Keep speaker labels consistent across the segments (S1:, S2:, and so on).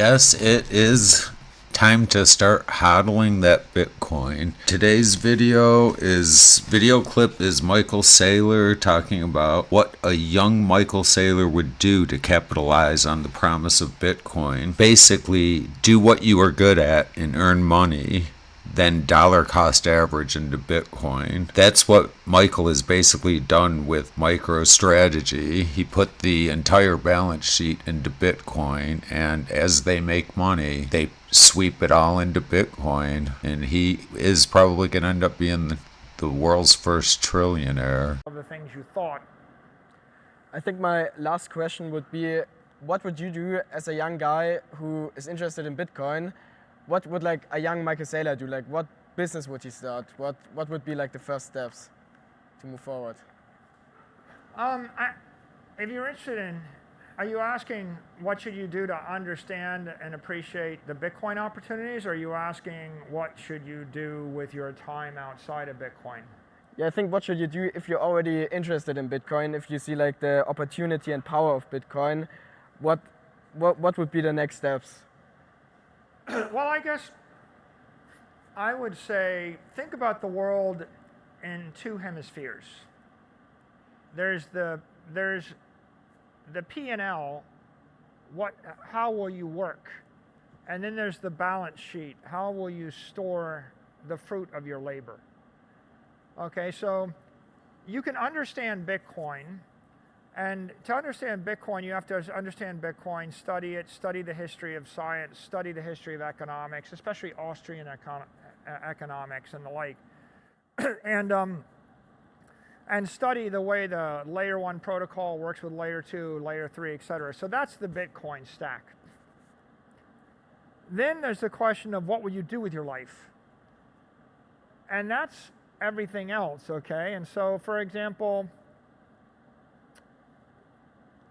S1: Yes, it is time to start hodling that Bitcoin. Today's video clip is Michael Saylor talking about what a young Michael Saylor would do to capitalize on the promise of Bitcoin. Basically, do what you are good at and earn money, then dollar cost average into Bitcoin. That's what Michael has basically done with MicroStrategy. He put the entire balance sheet into Bitcoin, and as they make money, they sweep it all into Bitcoin, and he is probably going to end up being the world's first trillionaire.
S2: Of the things you thought.
S3: I think my last question would be, what would you do as a young guy who is interested in Bitcoin? What would like a young Michael Saylor do? Like, what business would he start? What would be like the first steps to move forward?
S2: If you're interested in, are you asking what should you do to understand and appreciate the Bitcoin opportunities, or are you asking what should you do with your time outside of Bitcoin?
S3: Yeah, I think what should you do if you're already interested in Bitcoin, if you see like the opportunity and power of Bitcoin, what would be the next steps?
S2: Well, I guess I would say think about the world in two hemispheres. There's the P&L, how will you work? And then there's the balance sheet. How will you store the fruit of your labor? Okay, so you can understand Bitcoin, and to understand Bitcoin, you have to understand Bitcoin, study it, study the history of science, study the history of economics, especially Austrian economics and the like, and study the way the layer 1 protocol works with layer 2, layer 3, etc. So that's the Bitcoin stack. Then there's the question of what will you do with your life? And that's everything else, okay? And so, for example,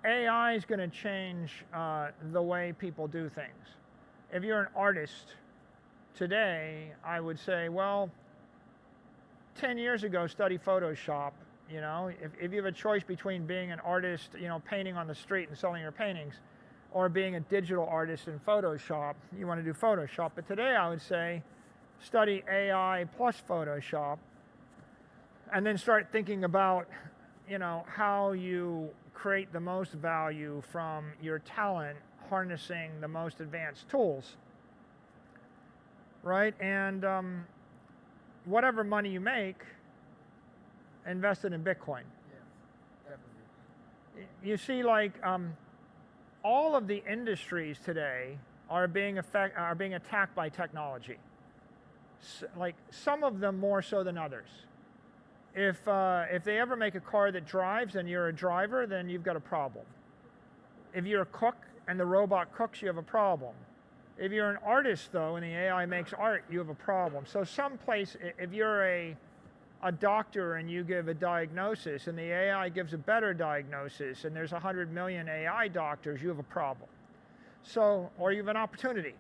S2: AI is going to change the way people do things. If you're an artist today, I would say, well, 10 years ago, study Photoshop. You know, if you have a choice between being an artist, you know, painting on the street and selling your paintings, or being a digital artist in Photoshop, you want to do Photoshop. But today, I would say, study AI plus Photoshop, and then start thinking about, you know, how you create the most value from your talent, harnessing the most advanced tools, right? And whatever money you make, invest it in Bitcoin.
S3: Yeah, definitely.
S2: You see, like all of the industries today are being attacked by technology. Like some of them more so than others. If they ever make a car that drives and you're a driver, then you've got a problem. If you're a cook and the robot cooks, you have a problem. If you're an artist, though, and the AI makes art, you have a problem. So someplace, if you're a doctor and you give a diagnosis and the AI gives a better diagnosis and there's 100 million AI doctors, you have a problem. So, or you have an opportunity.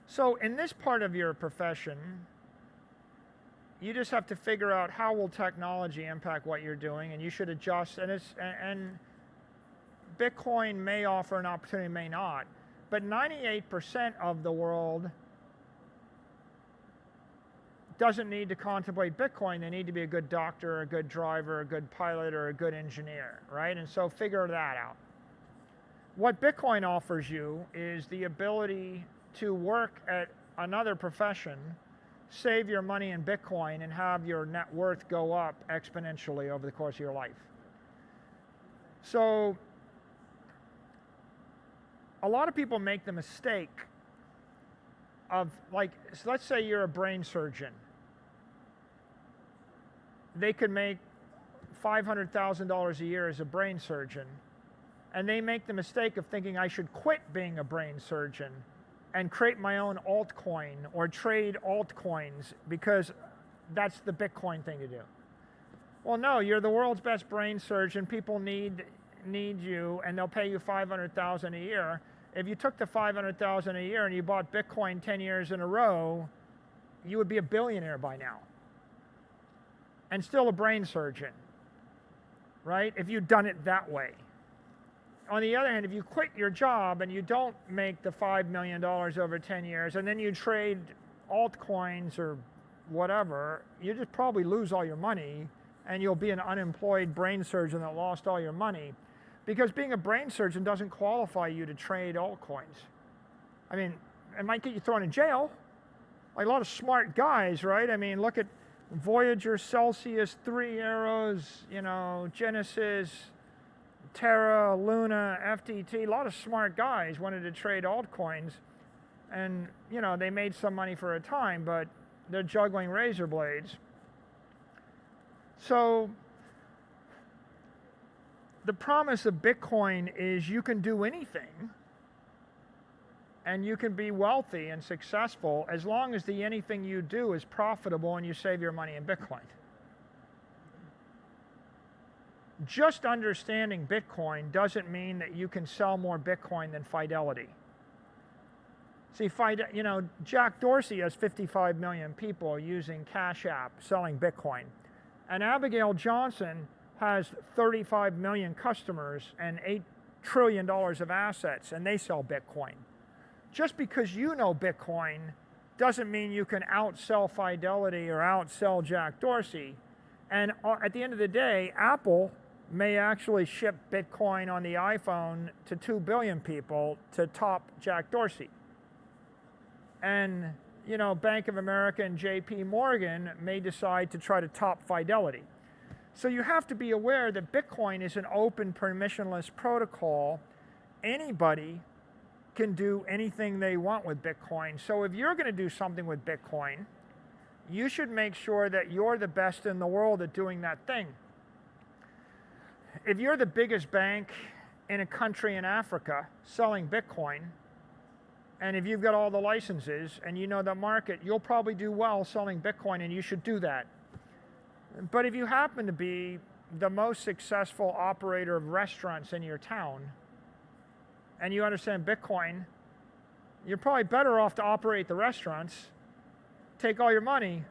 S2: So in this part of your profession, you just have to figure out how will technology impact what you're doing, and you should adjust. And Bitcoin may offer an opportunity, may not. But 98% of the world doesn't need to contemplate Bitcoin. They need to be a good doctor, a good driver, a good pilot, or a good engineer, right? And so figure that out. What Bitcoin offers you is the ability to work at another profession, save your money in Bitcoin, and have your net worth go up exponentially over the course of your life. So a lot of people make the mistake of, like, so let's say you're a brain surgeon. They could make $500,000 a year as a brain surgeon, and they make the mistake of thinking I should quit being a brain surgeon and create my own altcoin or trade altcoins because that's the Bitcoin thing to do. Well, no, you're the world's best brain surgeon. People need you, and they'll pay you $500,000 a year. If you took the $500,000 a year and you bought Bitcoin 10 years in a row, you would be a billionaire by now, and still a brain surgeon, right? If you'd done it that way. on the other hand, if you quit your job and you don't make the $5 million over 10 years, and then you trade altcoins or whatever, you just probably lose all your money, and you'll be an unemployed brain surgeon that lost all your money. Because being a brain surgeon doesn't qualify you to trade altcoins. I mean, it might get you thrown in jail. Like a lot of smart guys, right? I mean, look at Voyager, Celsius, 3 Arrows, you know, Genesis, Terra, Luna, FTT. A lot of smart guys wanted to trade altcoins, and you know, they made some money for a time, but they're juggling razor blades. So the promise of Bitcoin is you can do anything, and you can be wealthy and successful as long as the anything you do is profitable and you save your money in Bitcoin. Just understanding Bitcoin doesn't mean that you can sell more Bitcoin than Fidelity. See, you know, Jack Dorsey has 55 million people using Cash App selling Bitcoin. And Abigail Johnson has 35 million customers and $8 trillion of assets, and they sell Bitcoin. Just because you know Bitcoin doesn't mean you can outsell Fidelity or outsell Jack Dorsey. And at the end of the day, Apple may actually ship Bitcoin on the iPhone to 2 billion people to top Jack Dorsey. And, you know, Bank of America and JP Morgan may decide to try to top Fidelity. So you have to be aware that Bitcoin is an open, permissionless protocol. Anybody can do anything they want with Bitcoin. So if you're going to do something with Bitcoin, you should make sure that you're the best in the world at doing that thing. If you're the biggest bank in a country in Africa selling Bitcoin, and if you've got all the licenses and you know the market, you'll probably do well selling Bitcoin, and you should do that. But if you happen to be the most successful operator of restaurants in your town, and you understand Bitcoin, you're probably better off to operate the restaurants, take all your money,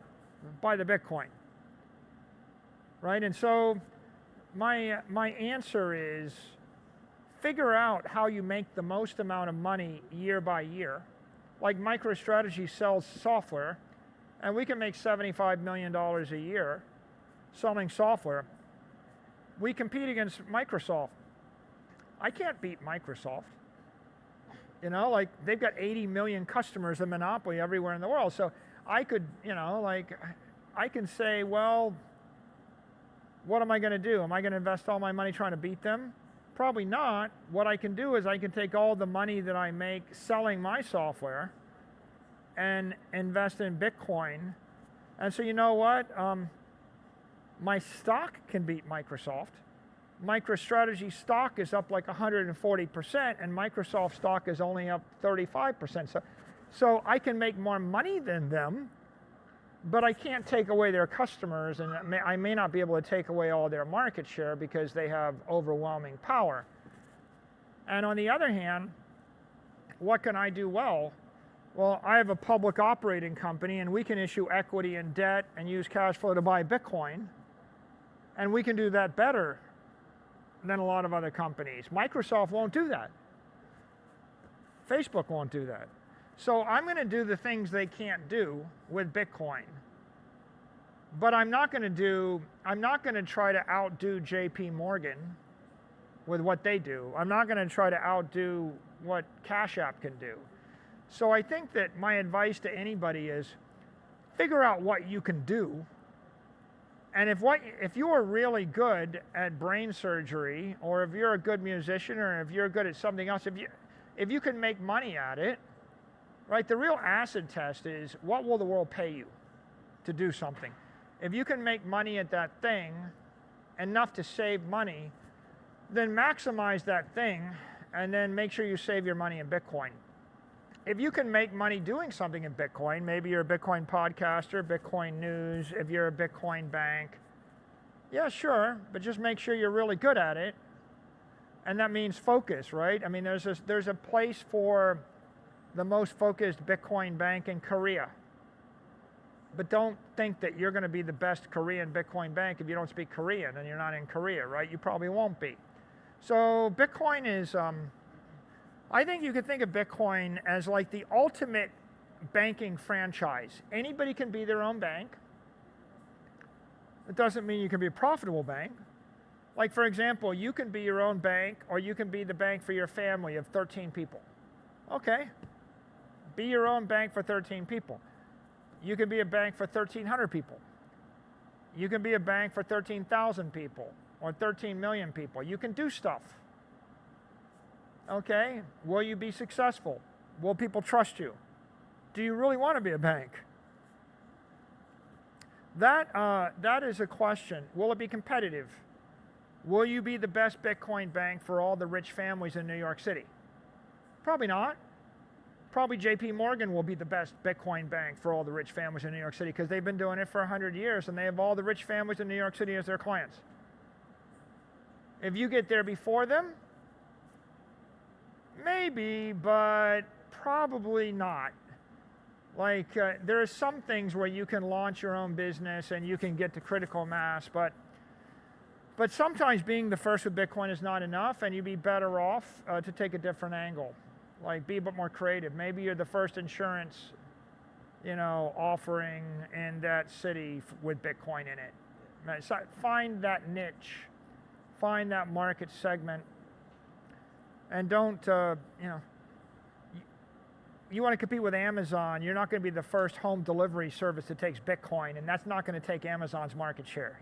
S2: buy the Bitcoin, right? And so my answer is figure out how you make the most amount of money year by year. Like MicroStrategy sells software, and we can make $75 million a year selling software. We compete against Microsoft. I can't beat Microsoft. You know, like they've got 80 million customers of Monopoly everywhere in the world. So I could, you know, like I can say, well, what am I going to do? Am I going to invest all my money trying to beat them? Probably not. What I can do is I can take all the money that I make selling my software and invest in Bitcoin. And so you know what? My stock can beat Microsoft. MicroStrategy stock is up like 140%, and Microsoft stock is only up 35%. So I can make more money than them, but I can't take away their customers, and I may not be able to take away all their market share because they have overwhelming power. And on the other hand, what can I do well? Well, I have a public operating company, and we can issue equity and debt and use cash flow to buy Bitcoin, and we can do that better than a lot of other companies. Microsoft won't do that. Facebook won't do that. So I'm going to do the things they can't do with Bitcoin. But I'm not going to try to outdo JP Morgan with what they do. I'm not going to try to outdo what Cash App can do. So I think that my advice to anybody is figure out what you can do. And if you are really good at brain surgery, or if you're a good musician, or if you're good at something else, if you can make money at it, right? The real acid test is what will the world pay you to do something? If you can make money at that thing, enough to save money, then maximize that thing, and then make sure you save your money in Bitcoin. If you can make money doing something in Bitcoin, maybe you're a Bitcoin podcaster, Bitcoin news, if you're a Bitcoin bank, yeah, sure, but just make sure you're really good at it. And that means focus, right? I mean, there's a place for the most focused Bitcoin bank in Korea. But don't think that you're going to be the best Korean Bitcoin bank if you don't speak Korean and you're not in Korea, right? You probably won't be. So Bitcoin is, I think you could think of Bitcoin as like the ultimate banking franchise. Anybody can be their own bank. It doesn't mean you can be a profitable bank. Like, for example, you can be your own bank, or you can be the bank for your family of 13 people. Okay, be your own bank for 13 people. You can be a bank for 1,300 people. You can be a bank for 13,000 people or 13 million people. You can do stuff. Okay, will you be successful? Will people trust you? Do you really want to be a bank? That is a question. Will it be competitive? Will you be the best Bitcoin bank for all the rich families in New York City? Probably not. Probably JP Morgan will be the best Bitcoin bank for all the rich families in New York City because they've been doing it for 100 years and they have all the rich families in New York City as their clients. If you get there before them, maybe, but probably not. Like, there are some things where you can launch your own business and you can get to critical mass, but sometimes being the first with Bitcoin is not enough, and you'd be better off to take a different angle. Like, be a bit more creative. Maybe you're the first insurance, offering in that city with Bitcoin in it. So find that niche, find that market segment, and don't, you want to compete with Amazon, you're not going to be the first home delivery service that takes Bitcoin, and that's not going to take Amazon's market share,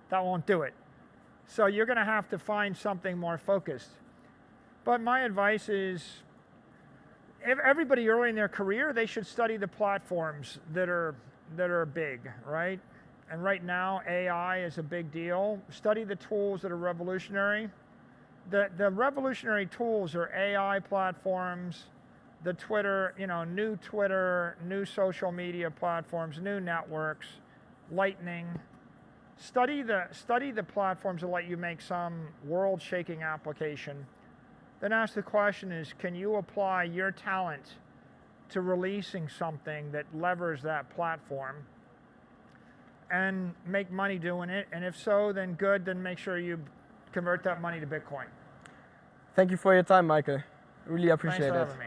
S2: That won't do it. So you're going to have to find something more focused. But my advice is, everybody early in their career, they should study the platforms that are big, right? And right now, AI is a big deal. Study the tools that are revolutionary. The revolutionary tools are AI platforms, the Twitter, new social media platforms, new networks, Lightning. Study the platforms that let you make some world-shaking application. Then ask the question is, can you apply your talent to releasing something that levers that platform and make money doing it? And if so, then good, then make sure you convert that money to Bitcoin.
S3: Thank you for your time, Michael. Really appreciate
S2: Thanks for
S3: it.
S2: having me.